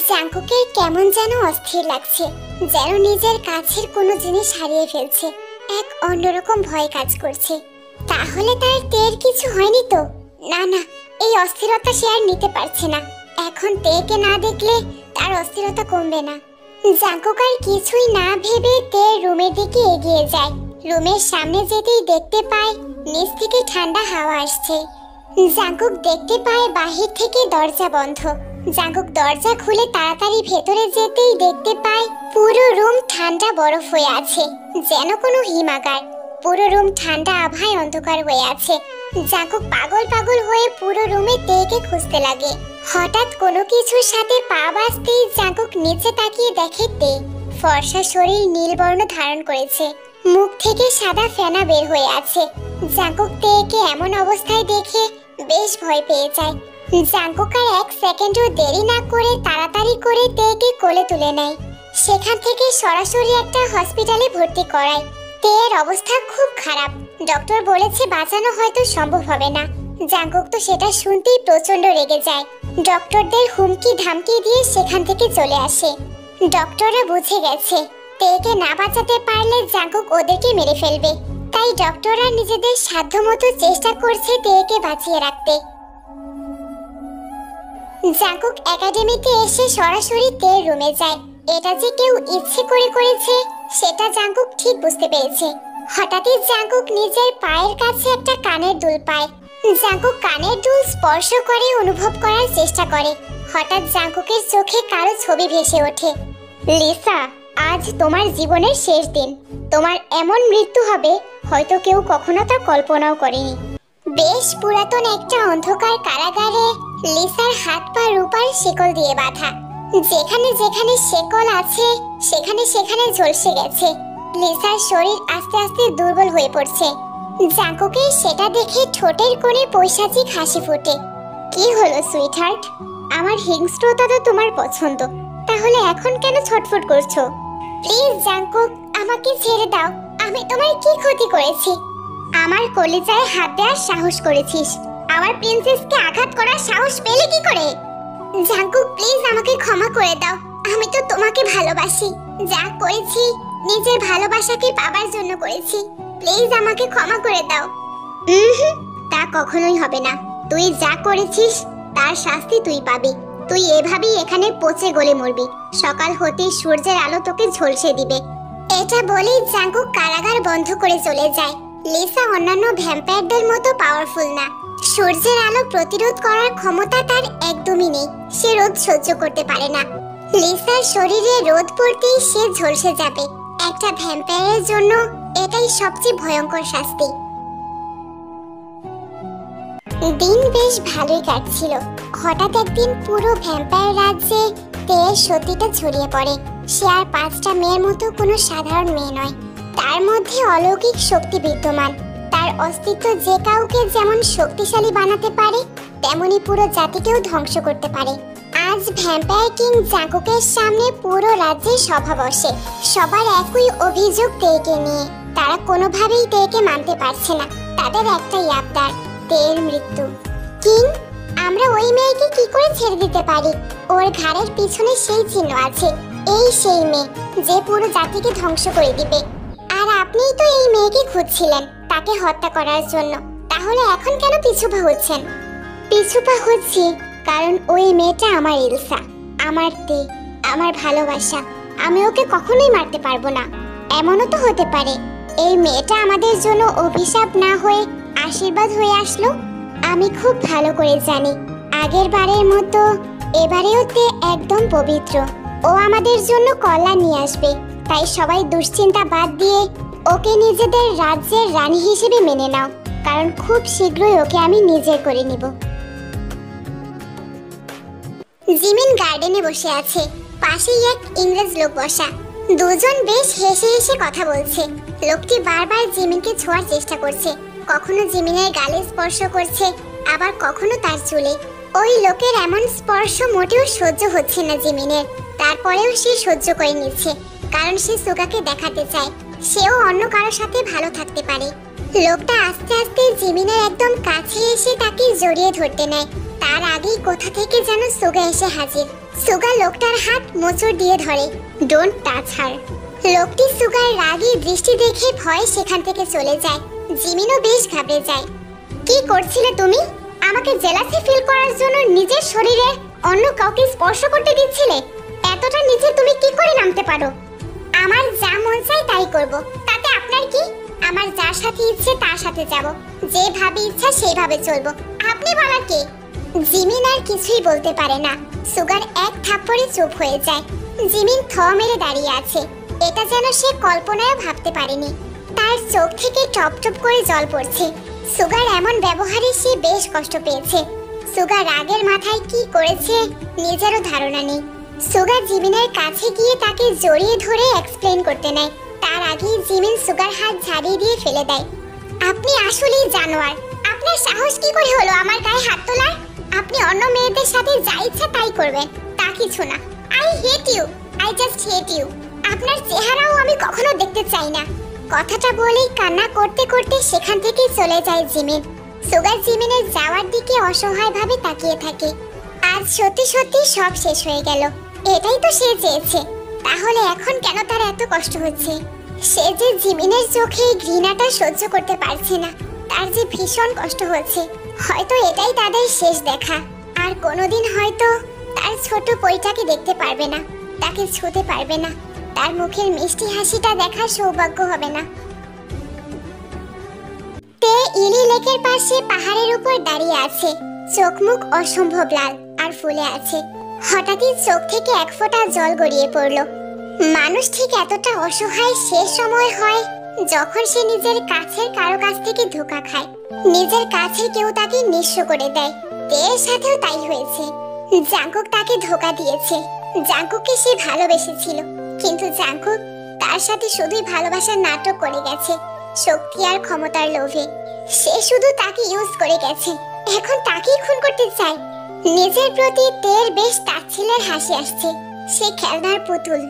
জাঙ্কুকের কেমন যেন অস্থির লাগছে, যেন নিজের কাছের কোনো জিনিস হারিয়ে ফেলছে। এক অন্যরকম ভয় কাজ করছে। তাহলে তার তের কিছু হয়নি তো? না না, এই অস্থিরতা সে আর নিতে পারছে না। এখন তেকে না দেখলে তার অস্থিরতা কমবে না। জাঙ্কুক আর কিছুই না ভেবে তের রুমের দিকে এগিয়ে যায়। রুমের সামনে যেতেই দেখতে পায় নিচ থেকে ঠান্ডা হাওয়া আসছে। জাঙ্কুক দেখতে পায় বাহির থেকে দরজা বন্ধ। জাঙ্কুক দরজা খুলে তাড়াতাড়ি ভেতরে যেতেই দেখতে পায় পুরো রুম ঠান্ডা বরফ হয়ে আছে, যেন কোনো হিমাগার। পুরো রুম ঠান্ডা আভায় অন্ধকার হয়ে আছে। জাঙ্কুক পাগল পাগল হয়ে পুরো রুমে তেকে খুঁজতে লাগে। হঠাৎ কোনো কিছুর সাথে পা বাজতেই জাঙ্কুক নিচে তাকিয়ে দেখে তে। ফর্সা শরীর নীল বর্ণ ধারণ করেছে, মুখ থেকে সাদা ফেনা বের হয়ে আছে। জাঙ্কুক তেকে এমন অবস্থায় দেখে বেশ ভয় পেয়ে যায়। জাঙ্কুক আর এক সেকেন্ডও দেরি না করে তাড়াতাড়ি করে তেকে কোলে তুলে নেয়। সেখান থেকে সরাসরি একটা হসপিটালে ভর্তি করায়। তের অবস্থা খুব খারাপ, ডক্টর বলেছে বাঁচানো হয়তো সম্ভব হবে না। জাঙ্কুক তো সেটা শুনতেই প্রচন্ড রেগে যায়। ডক্টরদের হুমকি ধামকি দিয়ে সেখান থেকে চলে আসে। ডক্টররা বুঝে গেছে তেকে না বাঁচাতে পারলে জাঙ্কুক ওদেরকে মেরে ফেলবে, তাই ডক্টররা নিজেদের সাধ্যমতো চেষ্টা করছে তেকে বাঁচিয়ে রাখতে। জাঙ্কুক একাডেমিতে এসে সরাসরি তের রুমে যায়। এটা যে কেউ ইচ্ছে করে করেছে সেটা জাঙ্কুক ঠিক বুঝতে পেরেছে। হঠাৎই জাঙ্কুক নিজের পায়ের কাছে একটা কানের দুল পায়। জাঙ্কুক কানের দুল স্পর্শ করে অনুভব করার চেষ্টা করে। হঠাৎ জাঙ্কুকের চোখে কারো ছবি ভেসে ওঠে। লিসা, আজ তোমার জীবনের শেষ দিন। তোমার এমন মৃত্যু হবে হয়তো কেউ কখনো তা কল্পনাও করেনি। বেশ পুরাতন একটা অন্ধকার কারাগারে লিসার হাত পা রূপার শিকল দিয়ে বাঁধা। যেখানে যেখানে শিকল আছে সেখানে সেখানে ঝলসে গেছে। লিসার শরীর আস্তে আস্তে দুর্বল হয়ে পড়ছে। জাঙ্কুকের সেটা দেখে ঠোঁটের কোণে পৈশাচিক হাসি ফোটে। কি হলো সুইটহার্ট? আমার হিংস্রতা তো তোমার পছন্দ, তাহলে এখন কেন ছটফট করছো? প্লিজ জাঙ্কুক, আমাকে ছেড়ে দাও। আমি তোমার কি ক্ষতি করেছি? আমার কলিজায় হাত দেওয়ার সাহস করেছিস, আমার প্রিন্সেসকে আঘাত করার সাহস পেলে কি করে? জাঙ্কুক প্লিজ আমাকে ক্ষমা করে দাও। আমি তো তোমাকে ভালোবাসি। যা করেছি নিজের ভালোবাসাকে পাবার জন্য করেছি। প্লিজ আমাকে ক্ষমা করে দাও। তা কখনোই হবে না। তুই যা করেছিস তার শাস্তি তুই পাবি। তুই এভাবেই এখানে পচে গলে মরবি। সকাল হতেই সূর্যের আলো তোকে ঝলসে দিবে। এটা বলেই জাঙ্কুক কারাগার বন্ধ করে চলে যায়। লিসা অন্যান্য ভ্যাম্পায়ারদের মতো পাওয়ারফুল না। সূর্যের আলো প্রতিরোধ করার ক্ষমতা তার একদমই নেই। সে রোদ সহ্য করতে পারে না। লিসার শরীরে রোদ পড়তেই সে ঝলসে যাবে। একটা ভ্যাম্পায়ারের জন্য এটাই সবচেয়ে ভয়ঙ্কর শাস্তি। দিন বেশ ভালোই কাটছিল। হঠাৎ একদিন পুরো ভ্যাম্পায়ার রাজ্যে তের সতীটা ছড়িয়ে পড়ে। সে আর 5টা মেয়ের মতো কোনো সাধারণ মেয়ে নয়। তার মধ্যে অলৌকিক শক্তি বিদ্যমান। তার অস্তিত্ব যে কাউকে যেমন শক্তিশালী বানাতে পারে, তেমনি পুরো জাতিকেও ধ্বংস করতে পারে। আজ ভ্যাম্পায়ার কিং জাঙ্কুকের সামনে পুরো রাজ্যে সভা বসে। সবার একই অভিযোগ তেকে নিয়ে। তারা কোনোভাবেই তেকে মানতে পারছে না। তাদের একটাই আবদার, তের মৃত্যু। কিং, আমরা ওই মেয়েকে কি করে ছেড়ে দিতে পারি? ওর ঘাড়ের পিছনে সেই চিহ্ন আছে। এই সেই মেয়ে যে পুরো জাতিকে ধ্বংস করে দিবে। আর আপনিই তো এই মেয়েকে খুঁজছিলেন তাকে হত্যা করার জন্য। তাহলে এখন কেন পিছুপা হচ্ছেন? পিছুপা হচ্ছি কারণ ওই মেয়েটা আমার ইলসা, আমার তে, আমার ভালোবাসা। আমি ওকে কখনোই মারতে পারবো না। এমনও তো হতে পারে এই মেয়েটা আমাদের জন্য অভিশাপ না হয়ে আশীর্বাদ হয়ে আসলো। আমি খুব ভালো করে জানি আগের বারের মতো এবারেও তে একদম পবিত্র। ও আমাদের জন্য কল্যাণ নিয়ে আসবে। তাই সবাই দুশ্চিন্তা বাদ দিয়ে ওকে নিজেদের রাজ্যের রানী হিসেবে মেনে নাও, কারণ খুব শীঘ্রই ওকে আমি নিজের করে নিব। জিমিন গার্ডেনে বসে আছে। পাশেই এক ইংরেজ লোক বসা। দুজন বেশ হেসে হেসে কথা বলছে। লোকটি বারবার জিমিনকে ছোঁয়ার চেষ্টা করছে। কখনো জিমিনের গালে স্পর্শ করছে, আবার কখনো তার চুলে। ওই লোকের এমন স্পর্শ মোটেও সহ্য হচ্ছে না জিমিনের। তারপরেও সে সহ্য করে নিচ্ছে, কারণ সে সুগাকে দেখাতে চায় সেও অন্য কারোর সাথে ভালো থাকতে পারে। লোকটা আস্তে আস্তে জিমিনের একদম কাছে এসে তাকে জড়িয়ে ধরতে নেয়। তার আগেই কোথা থেকে যেন সুগা এসে হাজির। সুগা লোকটার হাত মোচড় দিয়ে ধরে, ডোন্ট টাচ হার। লোকটি সুগার রাগী দৃষ্টি দেখে ভয় সেখান থেকে চলে যায়। জিমিনও বেশ ঘাবড়ে যায়। কি করছিলে তুমি? আমাকে জেলাসি ফিল করার জন্য নিজের শরীরে অন্য কাউকে স্পর্শ করতে দিচ্ছিলে? এতটা নিচে তুমি কি করে নামতে পারো? আমার যা মন চাই তাই করব, তাতে আপনার কি? আমার যার সাথে ইচ্ছে তার সাথে যাব, যেভাবে ইচ্ছা সেইভাবে চলবো, আপনি বলার কে? জিমিন আর কিছুই বলতে পারে না। সুগার এক থাপ্পড়ে চুপ হয়ে যায়। জিমিন থ মেরে দাঁড়িয়ে আছে। এটা যেন সে কল্পনায়ও ভাবতে পারেনি। তার চোখ থেকে টপ টপ করে জল পড়ছে। সুগার এমন ব্যবহারে সে বেশ কষ্ট পেয়েছে। সুগার রাগের মাথায় কি করেছে নিজেরও ধারণা নেই। সুগার জিমিনের কাছে গিয়ে তাকে জড়িয়ে ধরে এক্সপ্লেইন করতে নেয়। তার আগেই জিমিন সুগার হাত ঝাড়িয়ে দিয়ে ফেলে দেয়। আপনি আসলেই জানোয়ার। আপনার সাহস কি করে হলো আমার গায়ে হাত তোলার? আপনি অন্য মেয়েদের সাথে যা ইচ্ছা তাই করবেন, তা কিছু না। I hate you, I just hate you. আপনার চেহারাও আমি কখনো দেখতে চাই না। কথাটা বলেই কান্না করতে করতে সেখান থেকে চলে যায় জিমিন। সুগার জিমিনের যাওয়ার দিকে অসহায়ভাবে তাকিয়ে থাকে। আজ সত্যি সত্যি সব শেষ হয়ে গেল। এটাই তো সে চেয়েছে। তাহলে এখন কেন তার এত কষ্ট হচ্ছে? সে যে জিমিনের চোখে ঘৃণাটা সহ্য করতে পারছে না। তার যে ভীষণ কষ্ট হচ্ছে। হয়তো এটাই তাদের শেষ দেখা। আর কোনোদিন হয়তো তার ছোট পইটাকে দেখতে পারবে না, তাকে ছুঁতে পারবে না, তার মুখের মিষ্টি হাসিটা দেখার সৌভাগ্য হবে না। তে ইলি লেকের পাশে পাহাড়ের উপর দাঁড়িয়ে আছে। চোখ মুখ অসম্ভব লাল আর ফুলে আছে। হঠাৎই চোখ থেকে এক ফোঁটা জল গড়িয়ে পড়ল। মানুষ ঠিক এতটা অসহায় শেষ সময় হয় যখন সে নিজের কাছের কারো কাছ থেকে ধোঁকা খায়। নিজের কাছে কেউ তাকে নিঃস্ব করে দেয়। তের সাথেও তাই হয়েছে। জাঙ্কুক তাকে ধোঁকা দিয়েছে। জাঙ্কুককে সে ভালোবেসেছিল, কিন্তু জাঙ্কুক তার সাথে শুধুই ভালোবাসার নাটক করে গেছে, শক্তি আর ক্ষমতার লোভে। সে শুধু তাকে ইউজ করে গেছে, এখন তাকেই খুন করতে চায়। নিজের প্রতি তের বেশ তাচ্ছিল্যের হাসি আসছে। সে খেলনার পুতুল।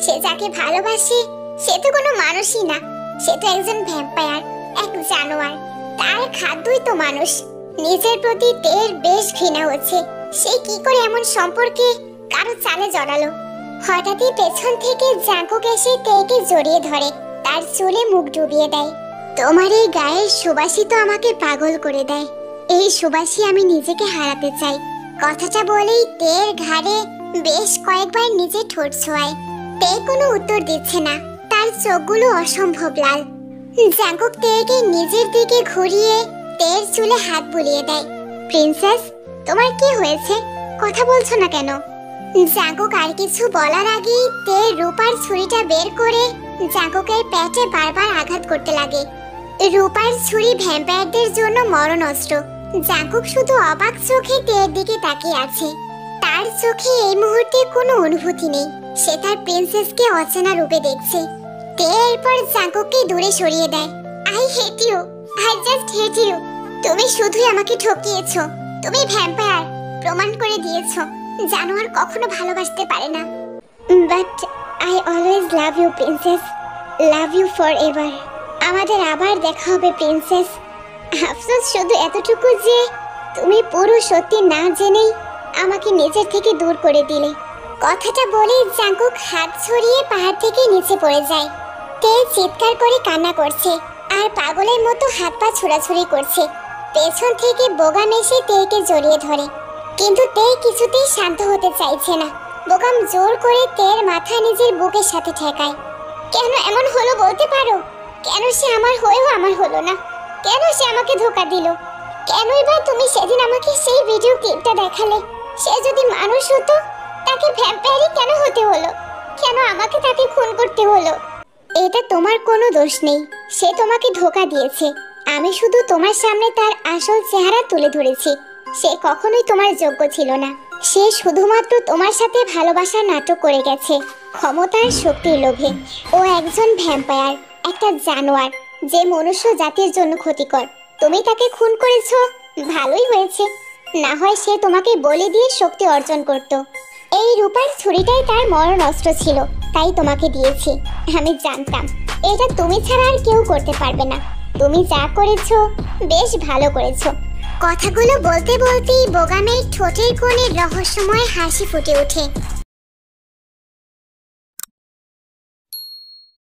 সে যাকে ভালোবাসে সে তো কোনো মানুষই না, সে তো একজন ভ্যাম্পায়ার, এক জানোয়ার। তার খাদ্যই তো মানুষ। নিজের প্রতি তের বেশ ঘৃণা হচ্ছে। সে কি করে এমন সম্পর্কে কারো চালে জড়ালো? হঠাৎই পেছন থেকে জাঙ্কুক এসে তেকে জড়িয়ে ধরে, তার চুলে মুখ ডুবিয়ে দেয়। তোমার এই গায়ের সুবাসই তো আমাকে পাগল করে দেয়। এই সুবাসী আমি নিজেকে হারাতে চাই। কথাটা বলেই তের ঘাড়ে বেশ কয়েকবার নিজে ঠোঁট ছোঁয়ায়। তে কোনো উত্তর দিচ্ছে না, তার চোখগুলো অসম্ভব লাল। জাঙ্কুক তেকে নিজের দিকে ঘুরিয়ে তের চুলে হাত বুলিয়ে দেয়। প্রিন্সেস, তোমার কি হয়েছে? কথা বলছো না কেন? জাঙ্কুক আর কিছু বলার আগেই তে রূপার ছুরিটা বের করে জাঙ্কুকের পেটে বারবার আঘাত করতে লাগে। রূপার ছুরি ভ্যাম্পায়ারদের জন্য মরণ অস্ত্র। জাঙ্কুক শুধু অবাক চোখে তের দিকে তাকিয়ে আছে। তার চোখে এই মুহূর্তে কোনো অনুভূতি নেই। সে তার প্রিন্সেসকে অচেনা রূপে দেখছে। তে এরপর জাঙ্কুককে দূরে সরিয়ে দেয়। I hate you, I just hate you. তুমি শুধুই আমাকে ঠকিয়েছো। তুমি ভ্যাম্পায়ার, প্রমাণ করে দিয়েছো। জানোয়ার কখনো ভালোবাসতে পারে না। But I always love you princess, love you forever. আমাদের আবার দেখা হবে প্রিন্সেস। আফসোস শুধু এতটুকু যে তুমি পুরো সত্যি না জেনেই আমাকে নিজের থেকে দূর করে দিলে। কথাটা বলেই জাঙ্কুক হাত ছড়িয়ে পাহাড় থেকে নিচে পড়ে যায়। তে চিৎকার করে কান্না করছে আর পাগলের মতো হাত পা ছোড়াছুড়ি করছে। পেছন থেকে বোগাম এসে তেকে জড়িয়ে ধরে, কিন্তু তে কিছুতেই শান্ত হতে চাইছে না। বোগাম জোর করে তের মাথা নিজের বুকের সাথে ঠেকায়। কেন এমন হলো বলতে পারো? কেন সে আমার হয়েও আমার হলো না? কেন সে আমাকে ধোঁকা দিল? কেনই বা তুমি সেদিন আমাকে সেই ভিডিও ক্লিপটা দেখালে? সে যদি মানুষ হতো তাকে ভ্যাম্পায়ারই কেন হতে হলো? কেন আমাকে তাকে খুন করতে হলো? এটা তোমার কোনো দোষ নেই। সে তোমাকে ধোঁকা দিয়েছে। আমি শুধু তোমার সামনে তার আসল চেহারা তুলে ধরেছি। সে কখনোই তোমার যোগ্য ছিল না। সে শুধুমাত্র তোমার সাথে ভালোবাসার নাটক করে গেছে, ক্ষমতার শক্তির লোভে। ও একজন ভ্যাম্পায়ার, একটা জানোয়ার যে মনুষ্য জাতির জন্য ক্ষতিকর। তুমি তাকে খুন করেছো, ভালোই হয়েছে। না হয় সে তোমাকে বলি দিয়ে শক্তি অর্জন করত। এই রূপার ছুরিটাই তার মরণ অস্ত্র ছিল, তাই তোমাকে দিয়েছি। আমি জানতাম এটা তুমি ছাড়া আর কেউ করতে পারবে না। তুমি যা করেছো বেশ ভালো করেছো। কথাগুলো বলতে বলতেই বোগামের ঠোঁটের কোণে রহস্যময় হাসি ফুটে ওঠে।